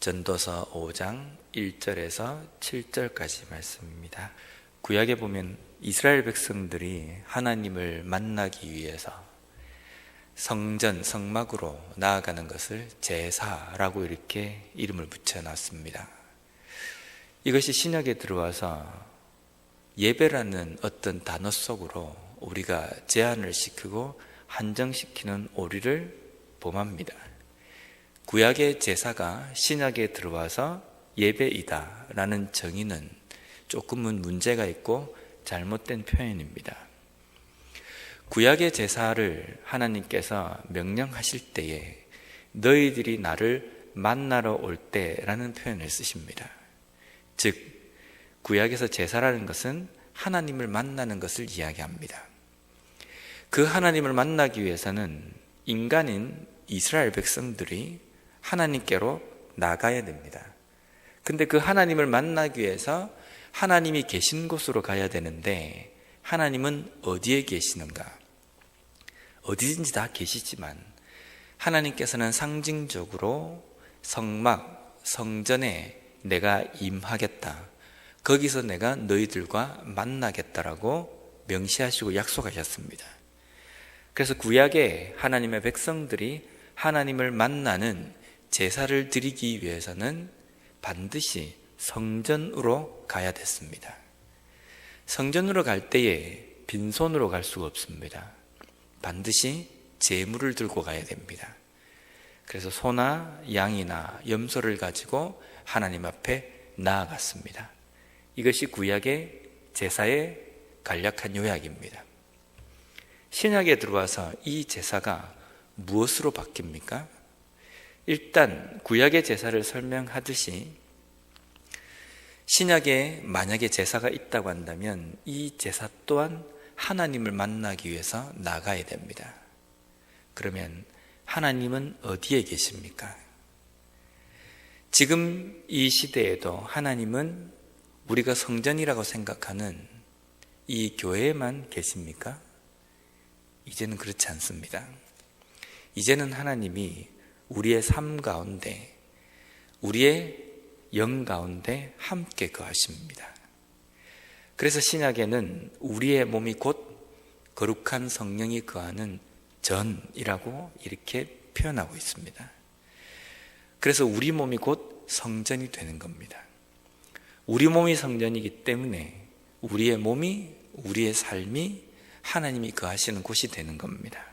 전도서 5장 1절에서 7절까지 말씀입니다. 구약에 보면 이스라엘 백성들이 하나님을 만나기 위해서 성전, 성막으로 나아가는 것을 제사라고 이렇게 이름을 붙여놨습니다. 이것이 신약에 들어와서 예배라는 어떤 단어 속으로 우리가 제한을 시키고 한정시키는 오류를 범합니다. 구약의 제사가 신약에 들어와서 예배이다 라는 정의는 조금은 문제가 있고 잘못된 표현입니다. 구약의 제사를 하나님께서 명령하실 때에 너희들이 나를 만나러 올 때라는 표현을 쓰십니다. 즉 구약에서 제사라는 것은 하나님을 만나는 것을 이야기합니다. 그 하나님을 만나기 위해서는 인간인 이스라엘 백성들이 하나님께로 나가야 됩니다. 근데 그 하나님을 만나기 위해서 하나님이 계신 곳으로 가야 되는데 하나님은 어디에 계시는가? 어디든지 다 계시지만 하나님께서는 상징적으로 성막, 성전에 내가 임하겠다. 거기서 내가 너희들과 만나겠다라고 명시하시고 약속하셨습니다. 그래서 구약에 하나님의 백성들이 하나님을 만나는 제사를 드리기 위해서는 반드시 성전으로 가야 됐습니다. 성전으로 갈 때에 빈손으로 갈 수가 없습니다. 반드시 제물을 들고 가야 됩니다. 그래서 소나 양이나 염소를 가지고 하나님 앞에 나아갔습니다. 이것이 구약의 제사의 간략한 요약입니다. 신약에 들어와서 이 제사가 무엇으로 바뀝니까? 일단 구약의 제사를 설명하듯이 신약에 만약에 제사가 있다고 한다면 이 제사 또한 하나님을 만나기 위해서 나가야 됩니다. 그러면 하나님은 어디에 계십니까? 지금 이 시대에도 하나님은 우리가 성전이라고 생각하는 이 교회에만 계십니까? 이제는 그렇지 않습니다. 이제는 하나님이 우리의 삶 가운데, 우리의 영 가운데 함께 거하십니다. 그래서 신약에는 우리의 몸이 곧 거룩한 성령이 거하는 전이라고 이렇게 표현하고 있습니다. 그래서 우리 몸이 곧 성전이 되는 겁니다. 우리 몸이 성전이기 때문에 우리의 몸이, 우리의 삶이 하나님이 거하시는 곳이 되는 겁니다.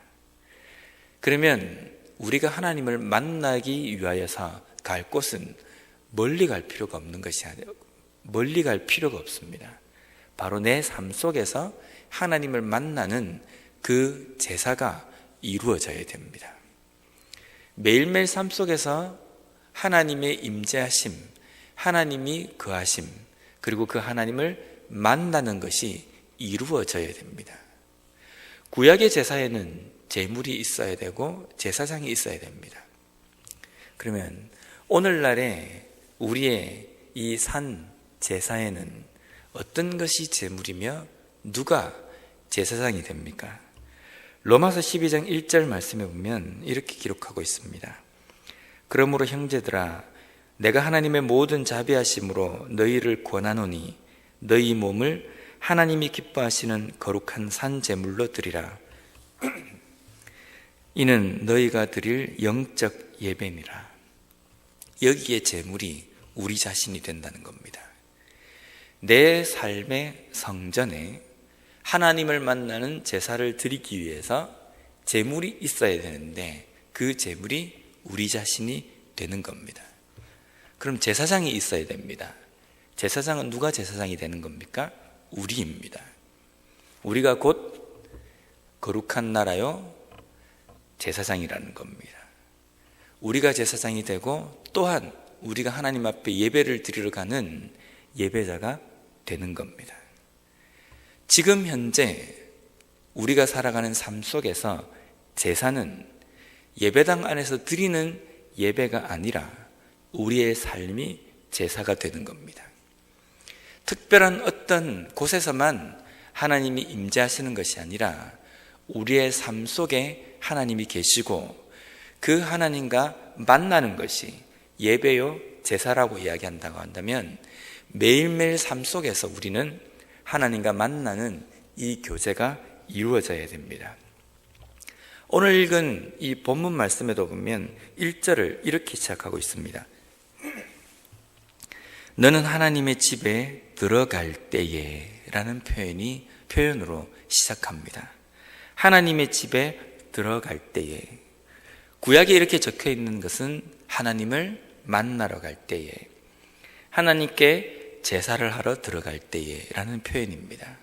그러면 우리가 하나님을 만나기 위하여서 갈 곳은 멀리 갈 필요가 없는 것이 아니에요. 멀리 갈 필요가 없습니다. 바로 내 삶 속에서 하나님을 만나는 그 제사가 이루어져야 됩니다. 매일매일 삶 속에서 하나님의 임재하심, 하나님이 거하심, 그리고 그 하나님을 만나는 것이 이루어져야 됩니다. 구약의 제사에는 제물이 있어야 되고 제사장이 있어야 됩니다. 그러면 오늘날에 우리의 이 산 제사에는 어떤 것이 제물이며 누가 제사장이 됩니까? 로마서 12장 1절 말씀에 보면 이렇게 기록하고 있습니다. 그러므로 형제들아 내가 하나님의 모든 자비하심으로 너희를 권하노니 너희 몸을 하나님이 기뻐하시는 거룩한 산 제물로 드리라. 이는 너희가 드릴 영적 예배니라. 여기에 제물이 우리 자신이 된다는 겁니다. 내 삶의 성전에 하나님을 만나는 제사를 드리기 위해서 제물이 있어야 되는데 그 제물이 우리 자신이 되는 겁니다. 그럼 제사장이 있어야 됩니다. 제사장은 누가 제사장이 되는 겁니까? 우리입니다. 우리가 곧 거룩한 나라요 제사장이라는 겁니다. 우리가 제사장이 되고 또한 우리가 하나님 앞에 예배를 드리러 가는 예배자가 되는 겁니다. 지금 현재 우리가 살아가는 삶 속에서 제사는 예배당 안에서 드리는 예배가 아니라 우리의 삶이 제사가 되는 겁니다. 특별한 어떤 곳에서만 하나님이 임재하시는 것이 아니라 우리의 삶 속에 하나님이 계시고 그 하나님과 만나는 것이 예배요 제사라고 이야기한다고 한다면 매일매일 삶 속에서 우리는 하나님과 만나는 이 교제가 이루어져야 됩니다. 오늘 읽은 이 본문 말씀에도 보면 1절을 이렇게 시작하고 있습니다. 너는 하나님의 집에 들어갈 때에 라는 표현으로 시작합니다. 하나님의 집에 들어갈 때에. 구약에 이렇게 적혀 있는 것은 하나님을 만나러 갈 때에, 하나님께 제사를 하러 들어갈 때에 라는 표현입니다.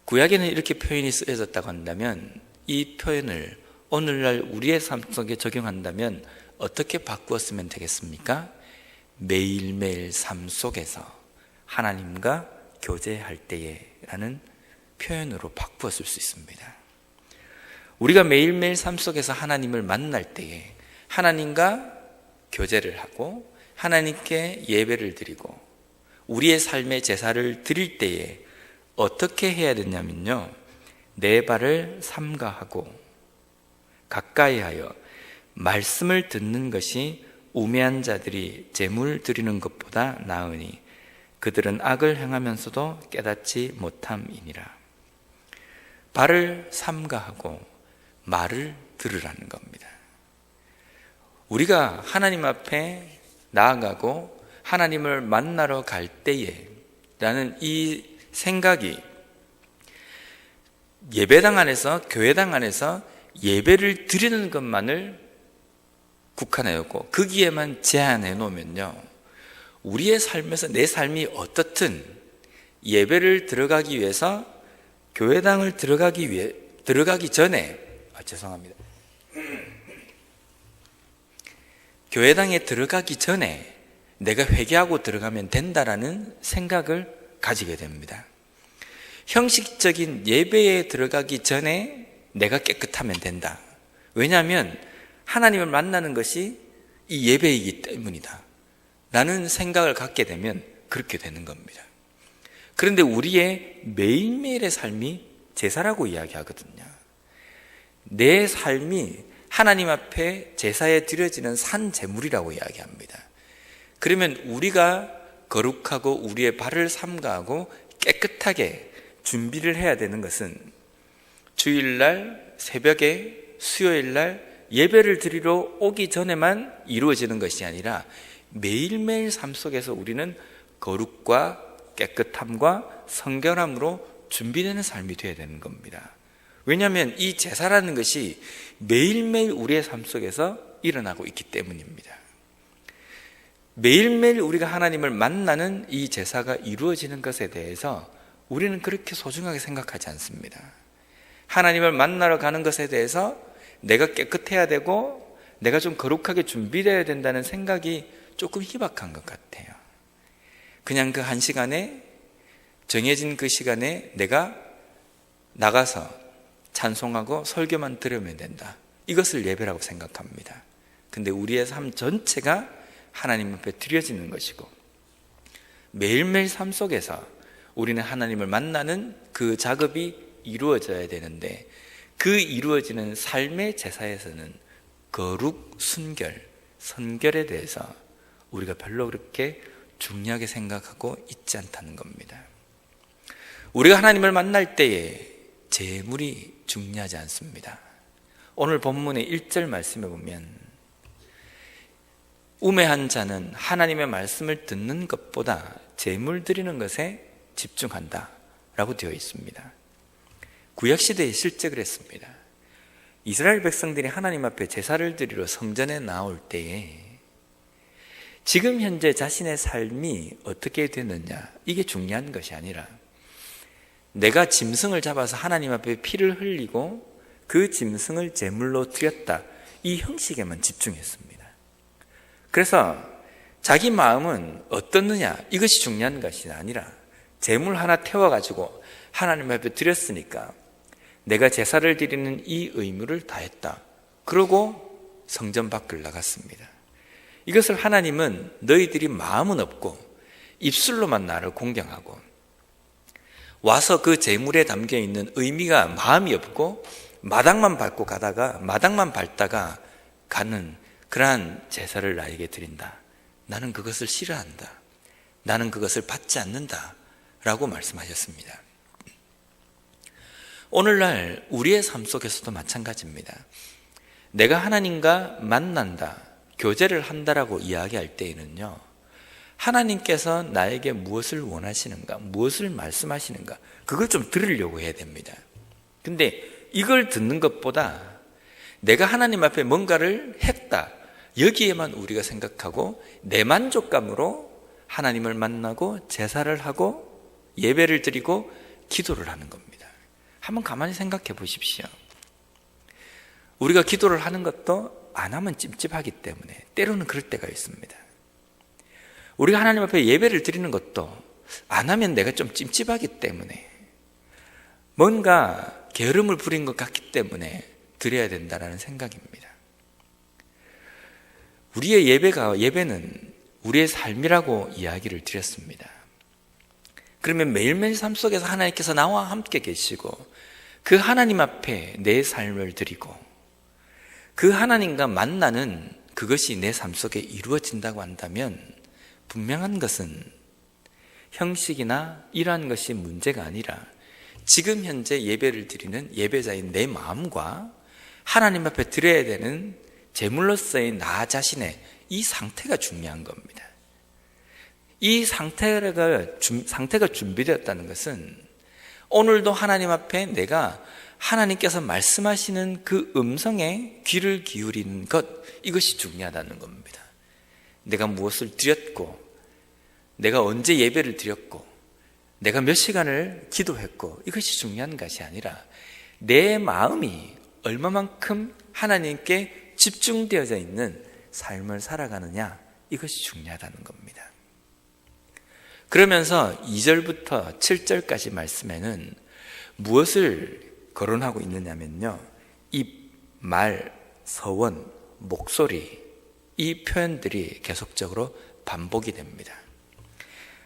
구약에는 이렇게 표현이 쓰여졌다고 한다면 이 표현을 오늘날 우리의 삶 속에 적용한다면 어떻게 바꾸었으면 되겠습니까? 매일매일 삶 속에서 하나님과 교제할 때에 라는 표현으로 바꾸었을 수 있습니다. 우리가 매일매일 삶 속에서 하나님을 만날 때에 하나님과 교제를 하고 하나님께 예배를 드리고 우리의 삶의 제사를 드릴 때에 어떻게 해야 되냐면요, 내 발을 삼가하고 가까이 하여 말씀을 듣는 것이 우매한 자들이 제물 드리는 것보다 나으니 그들은 악을 행하면서도 깨닫지 못함이니라. 발을 삼가하고 말을 들으라는 겁니다. 우리가 하나님 앞에 나아가고 하나님을 만나러 갈 때에 라는 이 생각이 예배당 안에서, 교회당 안에서 예배를 드리는 것만을 국한해 놓고 거기에만 제한해 놓으면요, 우리의 삶에서 내 삶이 어떻든 예배를 들어가기 위해서 교회당을 들어가기 전에 교회당에 들어가기 전에 내가 회개하고 들어가면 된다라는 생각을 가지게 됩니다. 형식적인 예배에 들어가기 전에 내가 깨끗하면 된다. 왜냐하면 하나님을 만나는 것이 이 예배이기 때문이다 라는 생각을 갖게 되면 그렇게 되는 겁니다. 그런데 우리의 매일매일의 삶이 제사라고 이야기하거든요. 내 삶이 하나님 앞에 제사에 드려지는 산 제물이라고 이야기합니다. 그러면 우리가 거룩하고 우리의 발을 삼가하고 깨끗하게 준비를 해야 되는 것은 주일날 새벽에 수요일날 예배를 드리러 오기 전에만 이루어지는 것이 아니라 매일매일 삶 속에서 우리는 거룩과 깨끗함과 성결함으로 준비되는 삶이 되어야 되는 겁니다. 왜냐하면 이 제사라는 것이 매일매일 우리의 삶 속에서 일어나고 있기 때문입니다. 매일매일 우리가 하나님을 만나는 이 제사가 이루어지는 것에 대해서 우리는 그렇게 소중하게 생각하지 않습니다. 하나님을 만나러 가는 것에 대해서 내가 깨끗해야 되고 내가 좀 거룩하게 준비되어야 된다는 생각이 조금 희박한 것 같아요. 그냥 그 한 시간에, 정해진 그 시간에 내가 나가서 찬송하고 설교만 들으면 된다, 이것을 예배라고 생각합니다. 근데 우리의 삶 전체가 하나님 앞에 드려지는 것이고 매일매일 삶 속에서 우리는 하나님을 만나는 그 작업이 이루어져야 되는데 그 이루어지는 삶의 제사에서는 거룩, 순결, 선결에 대해서 우리가 별로 그렇게 중요하게 생각하고 있지 않다는 겁니다. 우리가 하나님을 만날 때에 제물이 중요하지 않습니다. 오늘 본문의 1절 말씀에 보면 우매한 자는 하나님의 말씀을 듣는 것보다 제물 드리는 것에 집중한다 라고 되어 있습니다. 구약시대에 실제 그랬습니다. 이스라엘 백성들이 하나님 앞에 제사를 드리러 성전에 나올 때에 지금 현재 자신의 삶이 어떻게 되느냐, 이게 중요한 것이 아니라 내가 짐승을 잡아서 하나님 앞에 피를 흘리고 그 짐승을 제물로 드렸다, 이 형식에만 집중했습니다. 그래서 자기 마음은 어떻느냐, 이것이 중요한 것이 아니라 제물 하나 태워가지고 하나님 앞에 드렸으니까 내가 제사를 드리는 이 의무를 다했다, 그러고 성전 밖을 나갔습니다. 이것을 하나님은 너희들이 마음은 없고 입술로만 나를 공경하고 와서 그 제물에 담겨있는 의미가 마음이 없고 마당만 밟고 가다가 마당만 밟다가 가는 그러한 제사를 나에게 드린다, 나는 그것을 싫어한다. 나는 그것을 받지 않는다. 라고 말씀하셨습니다. 오늘날 우리의 삶 속에서도 마찬가지입니다. 내가 하나님과 만난다, 교제를 한다라고 이야기할 때에는요, 하나님께서 나에게 무엇을 원하시는가, 무엇을 말씀하시는가, 그걸 좀 들으려고 해야 됩니다. 근데 이걸 듣는 것보다 내가 하나님 앞에 뭔가를 했다, 여기에만 우리가 생각하고 내 만족감으로 하나님을 만나고 제사를 하고 예배를 드리고 기도를 하는 겁니다. 한번 가만히 생각해 보십시오. 우리가 기도를 하는 것도 안 하면 찝찝하기 때문에 때로는 그럴 때가 있습니다. 우리가 하나님 앞에 예배를 드리는 것도 안 하면 내가 좀 찝찝하기 때문에, 뭔가 게으름을 부린 것 같기 때문에 드려야 된다는 생각입니다. 우리의 예배는 우리의 삶이라고 이야기를 드렸습니다. 그러면 매일매일 삶 속에서 하나님께서 나와 함께 계시고 그 하나님 앞에 내 삶을 드리고 그 하나님과 만나는 그것이 내 삶 속에 이루어진다고 한다면 분명한 것은 형식이나 이러한 것이 문제가 아니라 지금 현재 예배를 드리는 예배자인 내 마음과 하나님 앞에 드려야 되는 제물로서의 나 자신의 이 상태가 중요한 겁니다. 이 상태가 준비되었다는 것은 오늘도 하나님 앞에 내가 하나님께서 말씀하시는 그 음성에 귀를 기울이는 것, 이것이 중요하다는 겁니다. 내가 무엇을 드렸고, 내가 언제 예배를 드렸고, 내가 몇 시간을 기도했고, 이것이 중요한 것이 아니라 내 마음이 얼마만큼 하나님께 집중되어져 있는 삶을 살아가느냐, 이것이 중요하다는 겁니다. 그러면서 2절부터 7절까지 말씀에는 무엇을 거론하고 있느냐면요, 입, 말, 서원, 목소리, 이 표현들이 계속적으로 반복이 됩니다.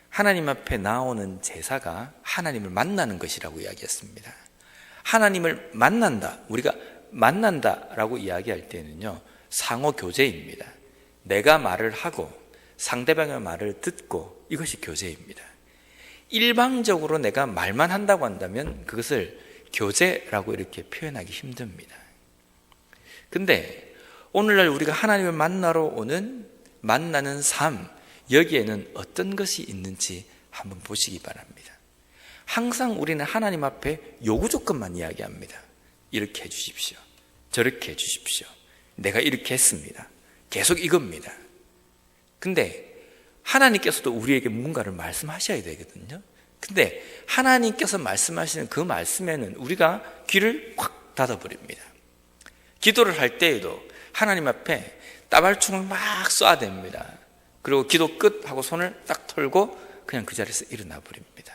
하나님 앞에 나오는 제사가 하나님을 만나는 것이라고 이야기했습니다. 하나님을 만난다, 우리가 만난다라고 이야기할 때는요, 상호 교제입니다. 내가 말을 하고 상대방의 말을 듣고, 이것이 교제입니다. 일방적으로 내가 말만 한다고 한다면 그것을 교제라고 이렇게 표현하기 힘듭니다. 근데 오늘날 우리가 하나님을 만나러 만나는 삶, 여기에는 어떤 것이 있는지 한번 보시기 바랍니다. 항상 우리는 하나님 앞에 요구 조건만 이야기합니다. 이렇게 해주십시오, 저렇게 해주십시오, 내가 이렇게 했습니다, 계속 이겁니다. 근데 하나님께서도 우리에게 뭔가를 말씀하셔야 되거든요. 근데 하나님께서 말씀하시는 그 말씀에는 우리가 귀를 확 닫아버립니다. 기도를 할 때에도 하나님 앞에 따발총을 막 쏴야 됩니다. 그리고 기도 끝 하고 손을 딱 털고 그냥 그 자리에서 일어나 버립니다.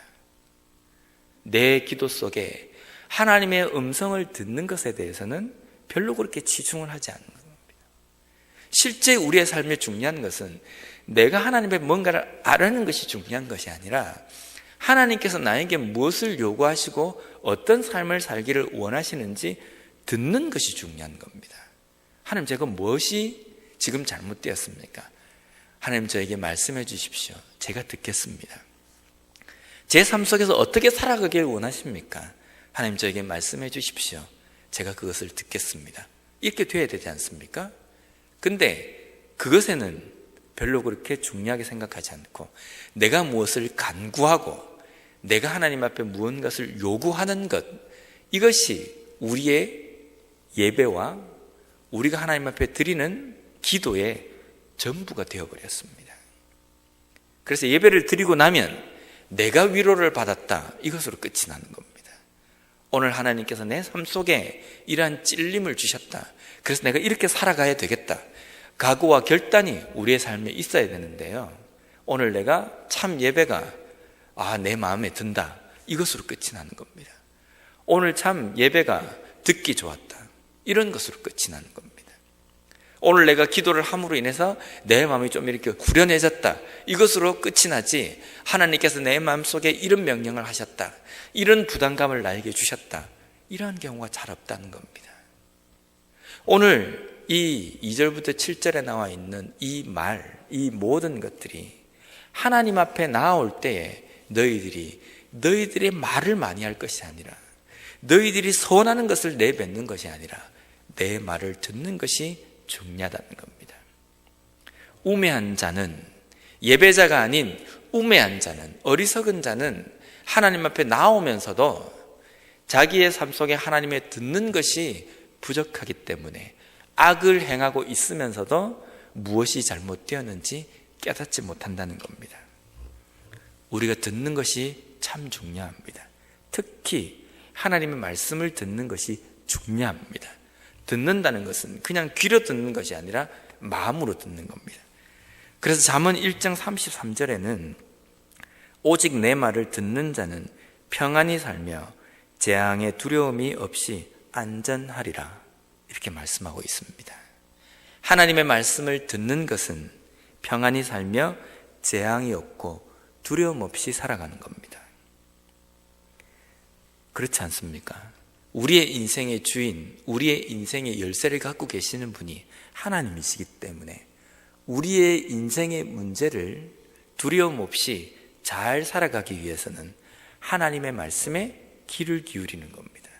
내 기도 속에 하나님의 음성을 듣는 것에 대해서는 별로 그렇게 치중을 하지 않는 겁니다. 실제 우리의 삶에 중요한 것은 내가 하나님의 뭔가를 아는 것이 중요한 것이 아니라 하나님께서 나에게 무엇을 요구하시고 어떤 삶을 살기를 원하시는지 듣는 것이 중요한 겁니다. 하나님, 제가 무엇이 지금 잘못되었습니까? 하나님, 저에게 말씀해 주십시오. 제가 듣겠습니다. 제 삶 속에서 어떻게 살아가길 원하십니까? 하나님, 저에게 말씀해 주십시오. 제가 그것을 듣겠습니다. 이렇게 돼야 되지 않습니까? 근데 그것에는 별로 그렇게 중요하게 생각하지 않고 내가 무엇을 간구하고 내가 하나님 앞에 무언가를 요구하는 것, 이것이 우리의 예배와 우리가 하나님 앞에 드리는 기도의 전부가 되어버렸습니다. 그래서 예배를 드리고 나면 내가 위로를 받았다, 이것으로 끝이 나는 겁니다. 오늘 하나님께서 내 삶 속에 이러한 찔림을 주셨다, 그래서 내가 이렇게 살아가야 되겠다, 각오와 결단이 우리의 삶에 있어야 되는데요, 오늘 내가 참 예배가 내 마음에 든다, 이것으로 끝이 나는 겁니다. 오늘 참 예배가 듣기 좋았다, 이런 것으로 끝이 나는 겁니다. 오늘 내가 기도를 함으로 인해서 내 마음이 좀 이렇게 후련해졌다, 이것으로 끝이 나지 하나님께서 내 마음속에 이런 명령을 하셨다, 이런 부담감을 나에게 주셨다, 이러한 경우가 잘 없다는 겁니다. 오늘 이 2절부터 7절에 나와 있는 이 말, 이 모든 것들이 하나님 앞에 나올 때에 너희들의 말을 많이 할 것이 아니라, 너희들이 선하는 것을 내뱉는 것이 아니라 내 말을 듣는 것이 중요하다는 겁니다. 우매한 자는, 예배자가 아닌 우매한 자는, 어리석은 자는 하나님 앞에 나오면서도 자기의 삶 속에 하나님의 듣는 것이 부족하기 때문에 악을 행하고 있으면서도 무엇이 잘못되었는지 깨닫지 못한다는 겁니다. 우리가 듣는 것이 참 중요합니다. 특히 하나님의 말씀을 듣는 것이 중요합니다. 듣는다는 것은 그냥 귀로 듣는 것이 아니라 마음으로 듣는 겁니다. 그래서 잠언 1장 33절에는 오직 내 말을 듣는 자는 평안히 살며 재앙의 두려움이 없이 안전하리라, 이렇게 말씀하고 있습니다. 하나님의 말씀을 듣는 것은 평안히 살며 재앙이 없고 두려움 없이 살아가는 겁니다. 그렇지 않습니까? 우리의 인생의 주인, 우리의 인생의 열쇠를 갖고 계시는 분이 하나님이시기 때문에 우리의 인생의 문제를 두려움 없이 잘 살아가기 위해서는 하나님의 말씀에 귀를 기울이는 겁니다.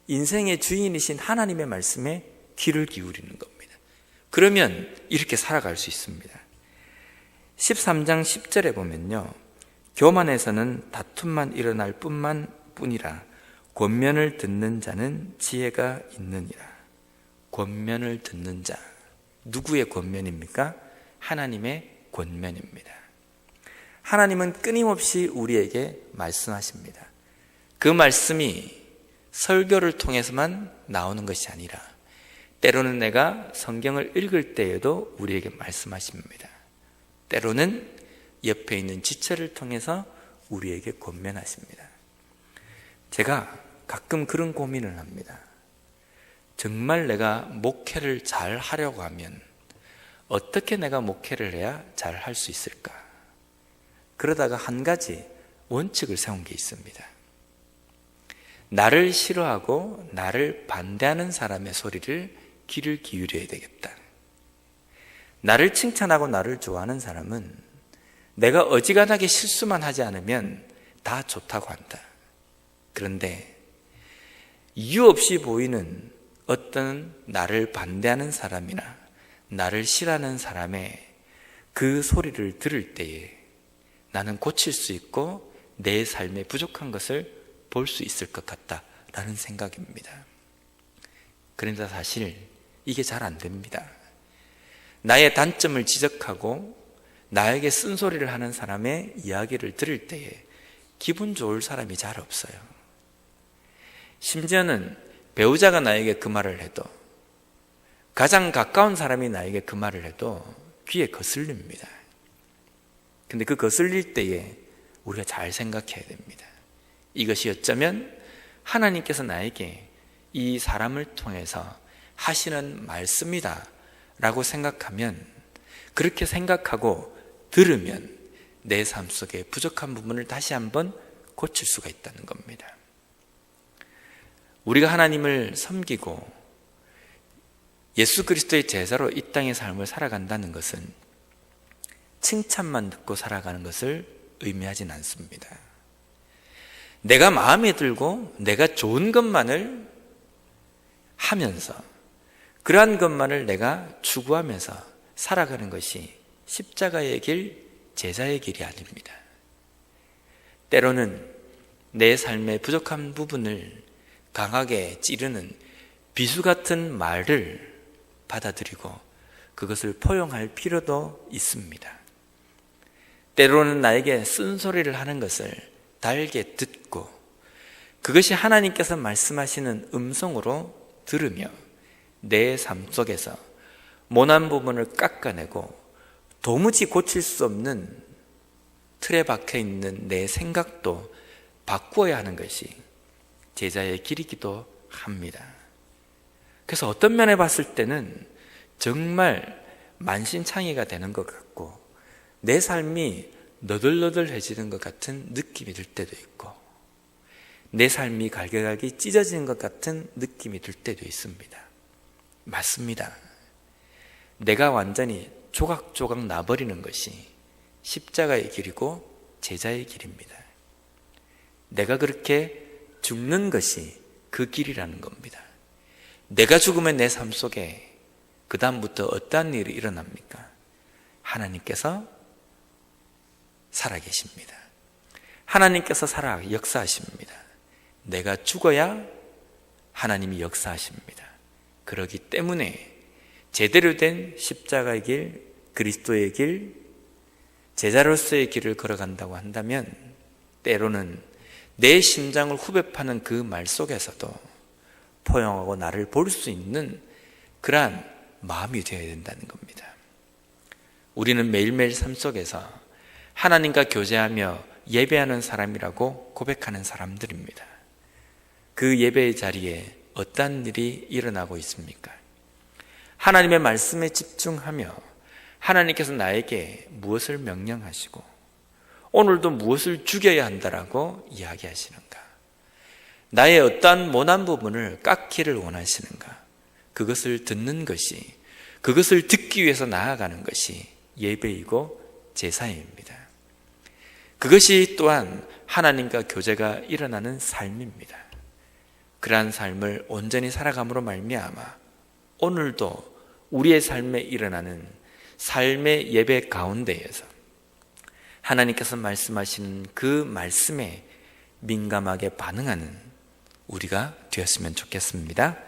인생의 주인이신 하나님의 말씀에 귀를 기울이는 겁니다. 그러면 이렇게 살아갈 수 있습니다. 13장 10절에 보면요, 교만에서는 다툼만 일어날 뿐이라 권면을 듣는 자는 지혜가 있느니라. 권면을 듣는 자, 누구의 권면입니까? 하나님의 권면입니다. 하나님은 끊임없이 우리에게 말씀하십니다. 그 말씀이 설교를 통해서만 나오는 것이 아니라 때로는 내가 성경을 읽을 때에도 우리에게 말씀하십니다. 때로는 옆에 있는 지체를 통해서 우리에게 권면하십니다. 제가 가끔 그런 고민을 합니다. 정말 내가 목회를 잘 하려고 하면 어떻게 내가 목회를 해야 잘 할 수 있을까? 그러다가 한 가지 원칙을 세운 게 있습니다. 나를 싫어하고 나를 반대하는 사람의 소리를 귀를 기울여야 되겠다. 나를 칭찬하고 나를 좋아하는 사람은 내가 어지간하게 실수만 하지 않으면 다 좋다고 한다. 그런데 이유 없이 보이는 어떤 나를 반대하는 사람이나 나를 싫어하는 사람의 그 소리를 들을 때에 나는 고칠 수 있고 내 삶에 부족한 것을 볼 수 있을 것 같다라는 생각입니다. 그런데 사실 이게 잘 안 됩니다. 나의 단점을 지적하고 나에게 쓴소리를 하는 사람의 이야기를 들을 때에 기분 좋을 사람이 잘 없어요. 심지어는 배우자가 나에게 그 말을 해도, 가장 가까운 사람이 나에게 그 말을 해도 귀에 거슬립니다. 근데 그 거슬릴 때에 우리가 잘 생각해야 됩니다. 이것이 어쩌면 하나님께서 나에게 이 사람을 통해서 하시는 말씀이다 라고 생각하면, 그렇게 생각하고 들으면 내 삶 속에 부족한 부분을 다시 한번 고칠 수가 있다는 겁니다. 우리가 하나님을 섬기고 예수 그리스도의 제자로 이 땅의 삶을 살아간다는 것은 칭찬만 듣고 살아가는 것을 의미하진 않습니다. 내가 마음에 들고 내가 좋은 것만을 하면서 그러한 것만을 내가 추구하면서 살아가는 것이 십자가의 길, 제자의 길이 아닙니다. 때로는 내 삶의 부족한 부분을 강하게 찌르는 비수 같은 말을 받아들이고 그것을 포용할 필요도 있습니다. 때로는 나에게 쓴소리를 하는 것을 달게 듣고 그것이 하나님께서 말씀하시는 음성으로 들으며 내 삶 속에서 모난 부분을 깎아내고 도무지 고칠 수 없는 틀에 박혀 있는 내 생각도 바꾸어야 하는 것이 제자의 길이기도 합니다. 그래서 어떤 면에 봤을 때는 정말 만신창이가 되는 것 같고 내 삶이 너덜너덜해지는 것 같은 느낌이 들 때도 있고 내 삶이 갈겨갈기 찢어지는 것 같은 느낌이 들 때도 있습니다. 맞습니다. 내가 완전히 조각조각 나버리는 것이 십자가의 길이고 제자의 길입니다. 내가 그렇게 죽는 것이 그 길이라는 겁니다. 내가 죽으면 내 삶 속에 그 다음부터 어떠한 일이 일어납니까? 하나님께서 살아계십니다. 하나님께서 역사하십니다. 내가 죽어야 하나님이 역사하십니다. 그렇기 때문에 제대로 된 십자가의 길, 그리스도의 길, 제자로서의 길을 걸어간다고 한다면 때로는 내 심장을 후벼 파는 그 말 속에서도 포용하고 나를 볼 수 있는 그러한 마음이 되어야 된다는 겁니다. 우리는 매일매일 삶 속에서 하나님과 교제하며 예배하는 사람이라고 고백하는 사람들입니다. 그 예배의 자리에 어떠한 일이 일어나고 있습니까? 하나님의 말씀에 집중하며 하나님께서 나에게 무엇을 명령하시고 오늘도 무엇을 죽여야 한다라고 이야기하시는가? 나의 어떠한 모난 부분을 깎기를 원하시는가? 그것을 듣는 것이, 그것을 듣기 위해서 나아가는 것이 예배이고 제사입니다. 그것이 또한 하나님과 교제가 일어나는 삶입니다. 그러한 삶을 온전히 살아감으로 말미암아 오늘도 우리의 삶에 일어나는 삶의 예배 가운데에서 하나님께서 말씀하시는 그 말씀에 민감하게 반응하는 우리가 되었으면 좋겠습니다.